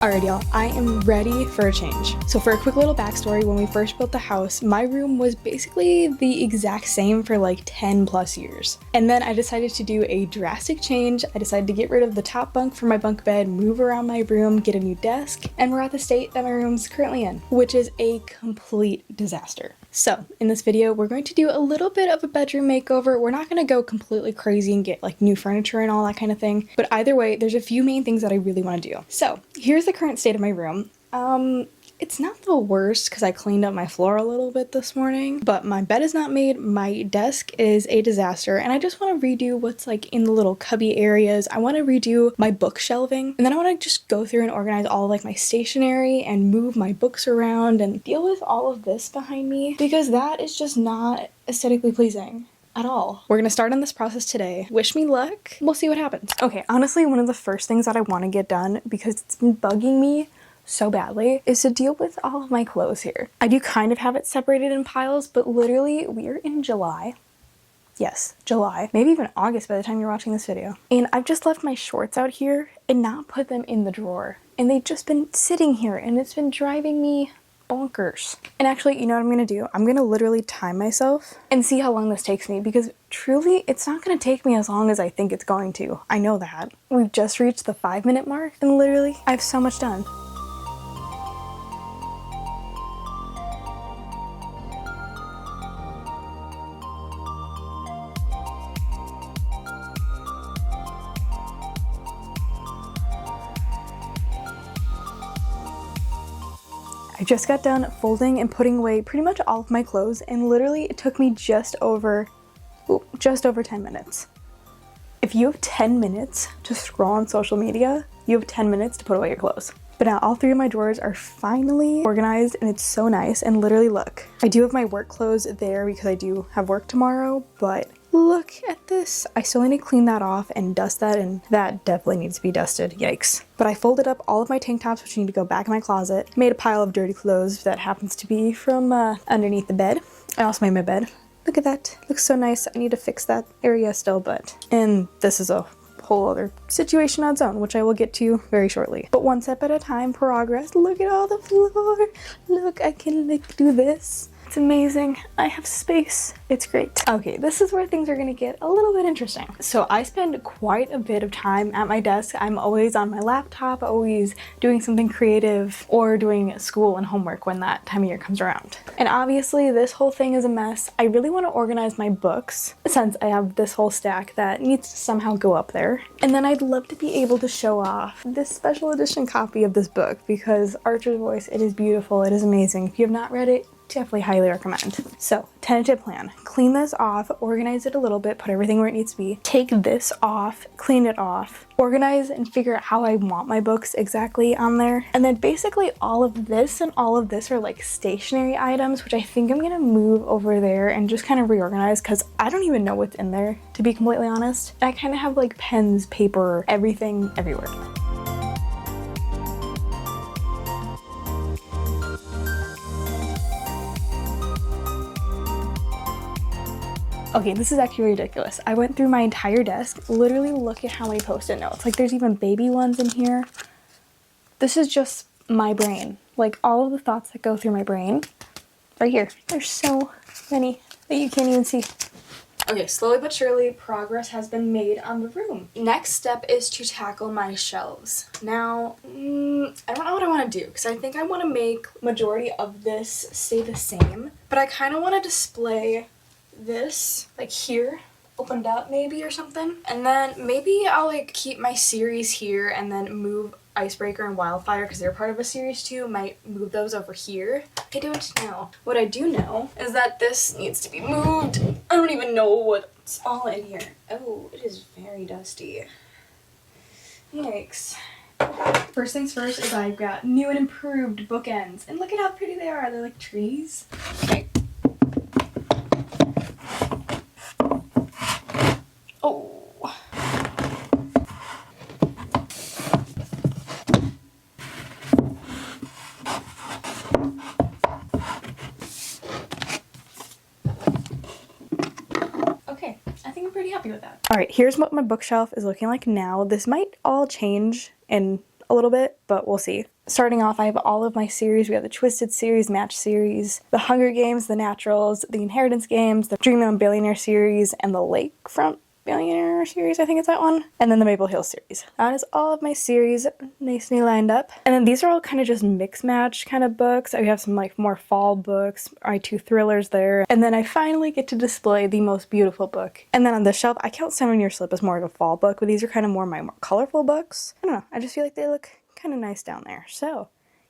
Alright y'all, I am ready for a change. So for a quick little backstory, when we first built the house, my room was basically the exact same for like 10 plus years. And then I decided to do a drastic change. I decided to get rid of the top bunk for my bunk bed, move around my room, get a new desk, and we're at the state that my room's currently in, which is a complete disaster. So in this video, we're going to do a little bit of a bedroom makeover. We're not going to go completely crazy and get like new furniture and all that kind of thing, but either way, there's a few main things that I really want to do. So here's the current state of my room. It's not the worst because I cleaned up my floor a little bit this morning, but my bed is not made, my desk is a disaster, and I just want to redo what's like in the little cubby areas. I want to redo my book shelving, and then I want to just go through and organize all of like my stationery and move my books around and deal with all of this behind me because that is just not aesthetically pleasing at all. We're gonna start on this process today. Wish me luck. We'll see what happens. Okay, honestly, one of the first things that I want to get done because it's been bugging me so badly is to deal with all of my clothes here. I do kind of have it separated in piles, but literally we're in July. Yes, July, maybe even August by the time you're watching this video. And I've just left my shorts out here and not put them in the drawer. And they've just been sitting here and it's been driving me bonkers. And actually, you know what I'm gonna do? I'm gonna literally time myself and see how long this takes me because truly, it's not gonna take me as long as I think it's going to. I know that. We've just reached the 5-minute mark and literally I have so much done. I just got done folding and putting away pretty much all of my clothes and literally it took me just over 10 minutes. If you have 10 minutes to scroll on social media, you have 10 minutes to put away your clothes. But now all 3 of my drawers are finally organized and it's so nice. And literally look, I do have my work clothes there because I do have work tomorrow, but look at this. I still need to clean that off and dust that, and that definitely needs to be dusted. Yikes. But I folded up all of my tank tops, which need to go back in my closet, made a pile of dirty clothes that happens to be from underneath the bed. I also made my bed. Look at that. Looks so nice. I need to fix that area still, and this is a whole other situation on its own, which I will get to very shortly. But one step at a time, progress. Look at all the floor. Look, I can like do this. It's amazing. I have space. It's great. Okay, this is where things are gonna get a little bit interesting. So I spend quite a bit of time at my desk. I'm always on my laptop, always doing something creative or doing school and homework when that time of year comes around. And obviously this whole thing is a mess. I really want to organize my books since I have this whole stack that needs to somehow go up there. And then I'd love to be able to show off this special edition copy of this book because Archer's Voice, it is beautiful, it is amazing. If you have not read it, definitely highly recommend. So, tentative plan. Clean this off, organize it a little bit, put everything where it needs to be. Take this off, clean it off, organize and figure out how I want my books exactly on there. And then basically all of this and all of this are like stationary items, which I think I'm gonna move over there and just kind of reorganize because I don't even know what's in there, to be completely honest. I kind of have like pens, paper, everything everywhere. Okay, this is actually ridiculous. I went through my entire desk. Literally look at how many post-it notes. Like there's even baby ones in here. This is just my brain. Like all of the thoughts that go through my brain right here. There's so many that you can't even see. Okay, slowly but surely progress has been made on the room. Next step is to tackle my shelves. Now, I don't know what I want to do because I think I want to make majority of this stay the same, but I kind of want to display this like here opened up maybe or something, and then maybe I'll like keep my series here and then move Icebreaker and Wildfire because they're part of a series too. Might move those over here. I don't know. What I do know is that this needs to be moved. I don't even know what's all in here. Oh, it is very dusty. Yikes. First things first is I've got new and improved bookends, and look at how pretty they are. They're like trees. Okay. Oh. Okay, I think I'm pretty happy with that. All right, here's what my bookshelf is looking like now. This might all change in a little bit, but we'll see. Starting off, I have all of my series. We have the Twisted series, Match series, the Hunger Games, the Naturals, the Inheritance games, the Dream on Billionaire series, and the Lakefront Billionaire series, I think it's that one, and then the Maple Hill series. That is all of my series nicely lined up. And then these are all kind of just mix match kind of books. I have some like more fall books, my 2 thrillers there, and then I finally get to display the most beautiful book. And then on the shelf, I count 7 Year Slip as more of a fall book, but these are kind of more my more colorful books. I don't know, I just feel like they look kind of nice down there. So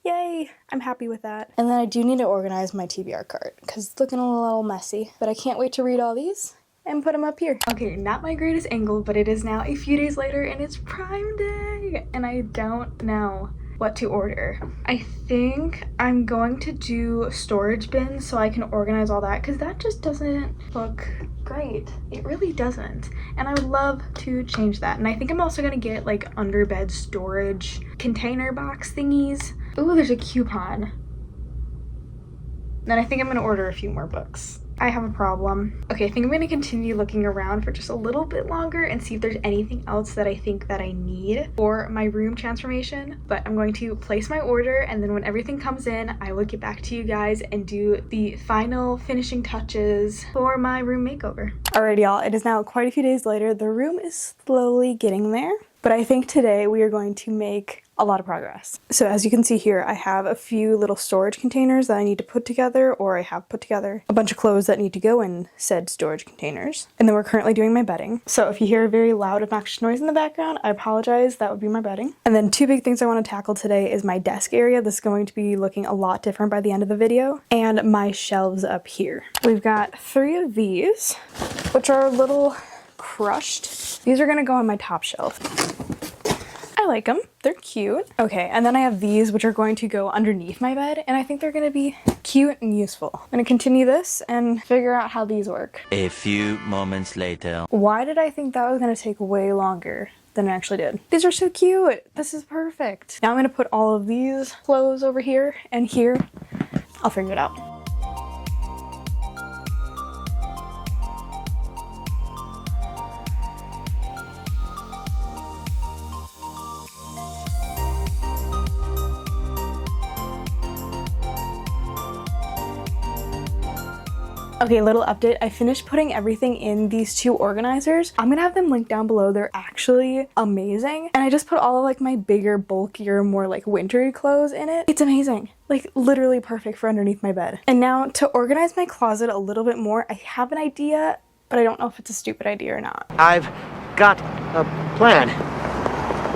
yay, I'm happy with that. And then I do need to organize my TBR cart because it's looking a little messy, but I can't wait to read all these and put them up here. Okay, not my greatest angle, but it is now a few days later and it's Prime Day and I don't know what to order. I think I'm going to do storage bins so I can organize all that because that just doesn't look great. It really doesn't. And I would love to change that. And I think I'm also gonna get like under bed storage container box thingies. Ooh, there's a coupon. Then I think I'm gonna order a few more books. I have a problem. Okay, I think I'm gonna continue looking around for just a little bit longer and see if there's anything else that I think that I need for my room transformation. But I'm going to place my order and then when everything comes in, I will get back to you guys and do the final finishing touches for my room makeover. Alright y'all, it is now quite a few days later. The room is slowly getting there. But I think today we are going to make a lot of progress. So as you can see here, I have a few little storage containers that I need to put together, or I have put together a bunch of clothes that need to go in said storage containers. And then we're currently doing my bedding. So if you hear a very loud, obnoxious noise in the background, I apologize, that would be my bedding. And then 2 big things I want to tackle today is my desk area. This is going to be looking a lot different by the end of the video, and my shelves up here. We've got 3 of these, which are a little crushed. These are gonna go on my top shelf. I like them. They're cute. Okay, and then I have these, which are going to go underneath my bed, and I think they're gonna be cute and useful. I'm gonna continue this and figure out how these work. A few moments later. Why did I think that was gonna take way longer than it actually did? These are so cute. This is perfect. Now I'm gonna put all of these clothes over here and here. I'll figure it out. Okay, little update. I finished putting everything in these 2 organizers. I'm gonna have them linked down below. They're actually amazing. And I just put all of like my bigger, bulkier, more like wintry clothes in it. It's amazing. Like literally perfect for underneath my bed. And now to organize my closet a little bit more, I have an idea, but I don't know if it's a stupid idea or not. I've got a plan.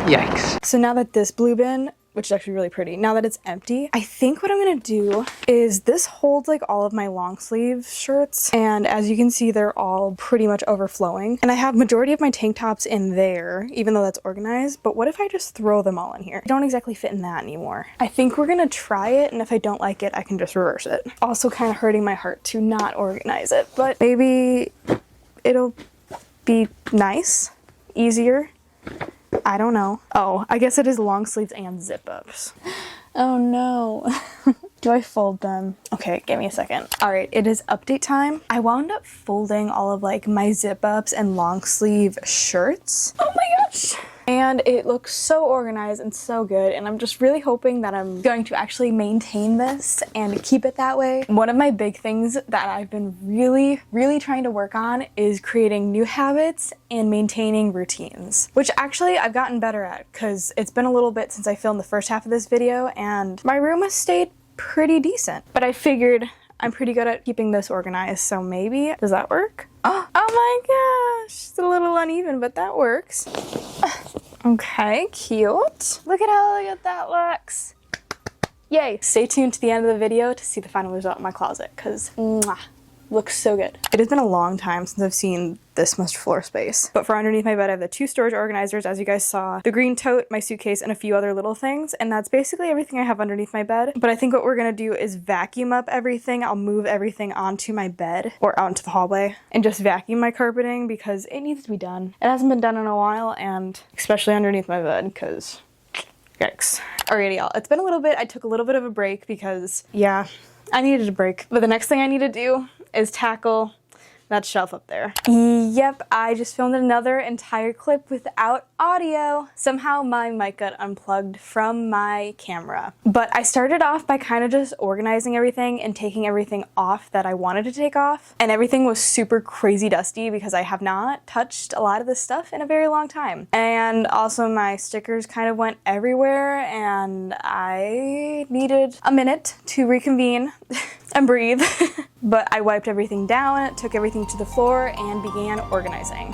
Yikes. So now that this blue bin, which is actually really pretty, now that it's empty, I think what I'm gonna do is this holds like all of my long sleeve shirts, and as you can see, they're all pretty much overflowing. And I have majority of my tank tops in there, even though that's organized, but what if I just throw them all in here? I don't exactly fit in that anymore. I think we're gonna try it, and if I don't like it, I can just reverse it. Also kind of hurting my heart to not organize it, but maybe it'll be nice, easier. I don't know. Oh, I guess it is long sleeves and zip ups. Oh no. Do I fold them? Okay, give me a second. All right, it is update time. I wound up folding all of like my zip ups and long sleeve shirts. Oh my gosh. And it looks so organized and so good, and I'm just really hoping that I'm going to actually maintain this and keep it that way. One of my big things that I've been really trying to work on is creating new habits and maintaining routines, which actually I've gotten better at because it's been a little bit since I filmed the first half of this video and my room has stayed pretty decent. But I figured I'm pretty good at keeping this organized, so maybe, does that work? Oh my gosh, it's a little uneven, but that works. Okay, cute. Look at how good that looks. Yay. Stay tuned to the end of the video to see the final result in my closet, because looks so good. It has been a long time since I've seen this much floor space. But for underneath my bed, I have the 2 storage organizers, as you guys saw, the green tote, my suitcase, and a few other little things. And that's basically everything I have underneath my bed. But I think what we're gonna do is vacuum up everything. I'll move everything onto my bed or out into the hallway and just vacuum my carpeting because it needs to be done. It hasn't been done in a while, and especially underneath my bed because yikes. Alrighty y'all, it's been a little bit. I took a little bit of a break because yeah, I needed a break. But the next thing I need to do is tackle that shelf up there. Yep, I just filmed another entire clip without audio. Somehow my mic got unplugged from my camera. But I started off by kind of just organizing everything and taking everything off that I wanted to take off. And everything was super crazy dusty because I have not touched a lot of this stuff in a very long time. And also my stickers kind of went everywhere and I needed a minute to reconvene and breathe. But I wiped everything down, took everything to the floor, and began organizing.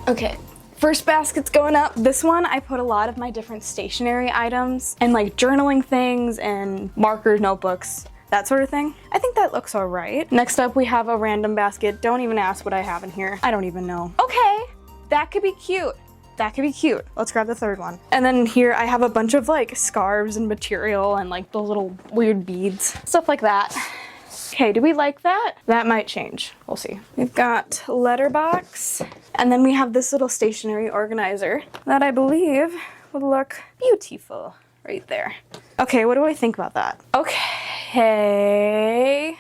Okay, first basket's going up. This one I put a lot of my different stationery items and like journaling things and markers, notebooks, that sort of thing. I think that looks all right. Next up we have a random basket. Don't even ask what I have in here. I don't even know. Okay, that could be cute. That could be cute. Let's grab the third one. And then here I have a bunch of like scarves and material and like the little weird beads, stuff like that. Okay, do we like that? That might change. We'll see. We've got letterbox, and then we have this little stationery organizer that I believe would look beautiful right there. Okay, what do I think about that? Okay.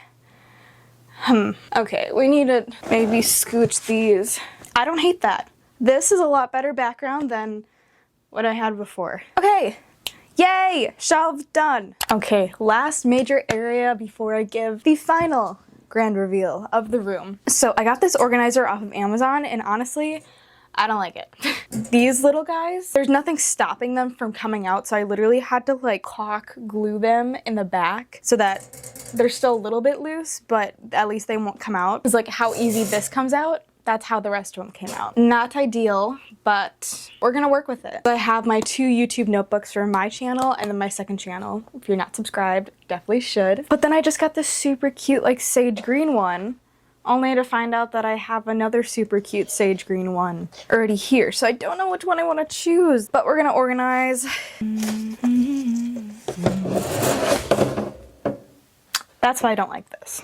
Okay, we need to maybe scooch these. I don't hate that. This is a lot better background than what I had before. Okay. Yay! Shelves done! Okay, last major area before I give the final grand reveal of the room. So I got this organizer off of Amazon and honestly, I don't like it. These little guys, there's nothing stopping them from coming out, so I literally had to like caulk glue them in the back so that they're still a little bit loose, but at least they won't come out. It's like how easy this comes out. That's how the rest of them came out. Not ideal, but we're gonna work with it. I have my 2 YouTube notebooks for my channel and then my second channel. If you're not subscribed, definitely should. But then I just got this super cute like sage green one, only to find out that I have another super cute sage green one already here. So I don't know which one I wanna choose, but we're gonna organize. That's why I don't like this.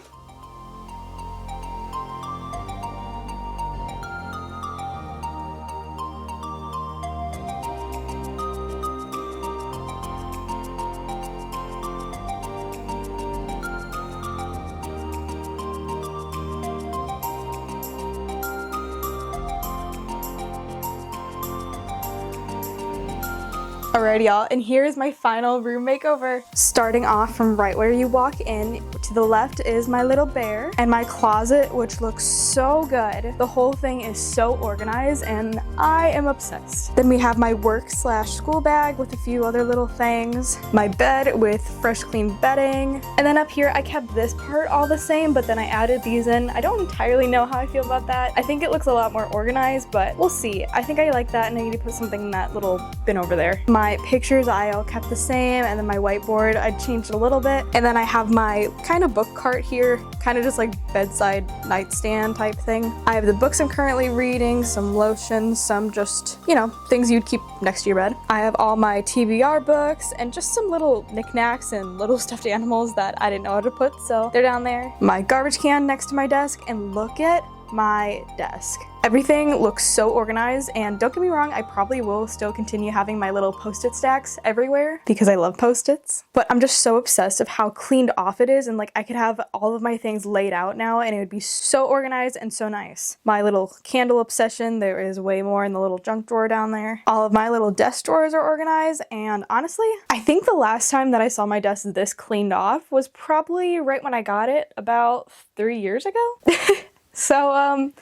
Alrighty y'all, and here's my final room makeover. Starting off from right where you walk in, to the left is my little bear and my closet, which looks so good. The whole thing is so organized and I am obsessed. Then we have my work/school bag with a few other little things, my bed with fresh clean bedding, and then up here I kept this part all the same, but then I added these in. I don't entirely know how I feel about that. I think it looks a lot more organized, but we'll see. I think I like that and I need to put something in that little bin over there. My pictures aisle kept the same, and then my whiteboard I changed a little bit, and then I have my kind of book cart here, kind of just like bedside nightstand type thing. I have the books I'm currently reading, some lotions, some just, you know, things you'd keep next to your bed. I have all my TBR books and just some little knickknacks and little stuffed animals that I didn't know how to put, so they're down there. My garbage can next to my desk, and look at my desk. Everything looks so organized, and don't get me wrong, I probably will still continue having my little post-it stacks everywhere because I love post-its, but I'm just so obsessed of how cleaned off it is, and like I could have all of my things laid out now and it would be so organized and so nice. My little candle obsession, there is way more in the little junk drawer down there. All of my little desk drawers are organized, and honestly, I think the last time that I saw my desk this cleaned off was probably right when I got it about 3 years ago. So,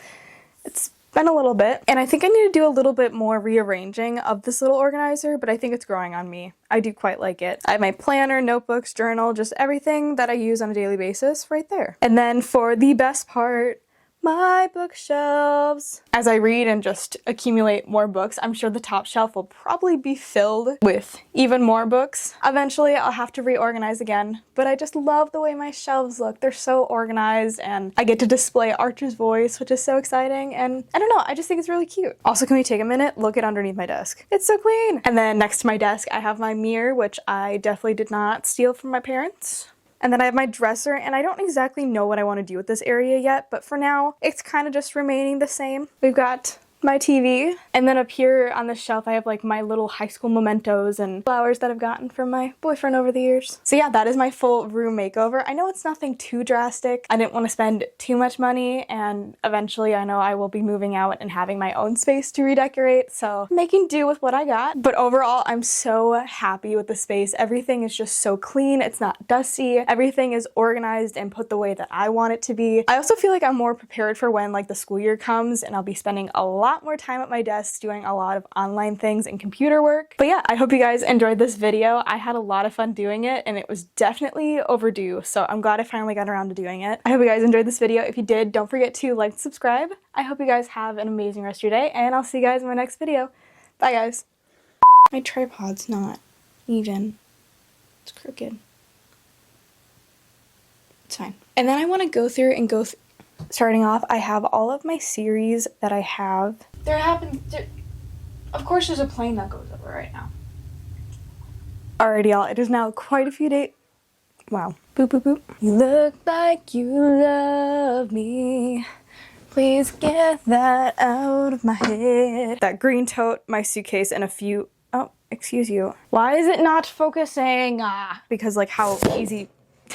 it's been a little bit, and I think I need to do a little bit more rearranging of this little organizer, but I think it's growing on me. I do quite like it. I have my planner, notebooks, journal, just everything that I use on a daily basis right there. And then for the best part, my bookshelves. As I read and just accumulate more books, I'm sure the top shelf will probably be filled with even more books. Eventually, I'll have to reorganize again, but I just love the way my shelves look. They're so organized, and I get to display Archer's voice, which is so exciting, and I don't know, I just think it's really cute. Also, can we take a minute? Look at underneath my desk. It's so clean! And then next to my desk, I have my mirror, which I definitely did not steal from my parents. And then I have my dresser, and I don't exactly know what I want to do with this area yet, but for now, it's kind of just remaining the same. We've got my TV, and then up here on the shelf I have like my little high school mementos and flowers that I've gotten from my boyfriend over the years. So yeah, that is my full room makeover. I know it's nothing too drastic. I didn't want to spend too much money, and eventually I know I will be moving out and having my own space to redecorate, so making do with what I got. But overall, I'm so happy with the space. Everything is just so clean. It's not dusty. Everything is organized and put the way that I want it to be. I also feel like I'm more prepared for when like the school year comes, and I'll be spending a lot more time at my desk doing a lot of online things and computer work. But yeah, I hope you guys enjoyed this video. I had a lot of fun doing it, and it was definitely overdue, so I'm glad I finally got around to doing it. I hope you guys enjoyed this video. If you did, don't forget to like and subscribe. I hope you guys have an amazing rest of your day, and I'll see you guys in my next video. Bye guys. My tripod's not even. It's crooked. It's fine. And then I want to go through and starting off, I have all of my series that I have. Of course there's a plane that goes over right now. Alrighty y'all, it is now quite a few days. Wow. Boop boop boop. You look like you love me. Please get that out of my head. That green tote, my suitcase, and a few, oh, excuse you. Why is it not focusing? Because like how easy,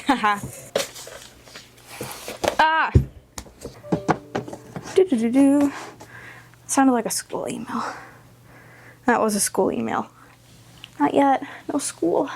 haha. Ah! Do-do-do-do. Sounded like a school email. That was a school email. Not yet. No school.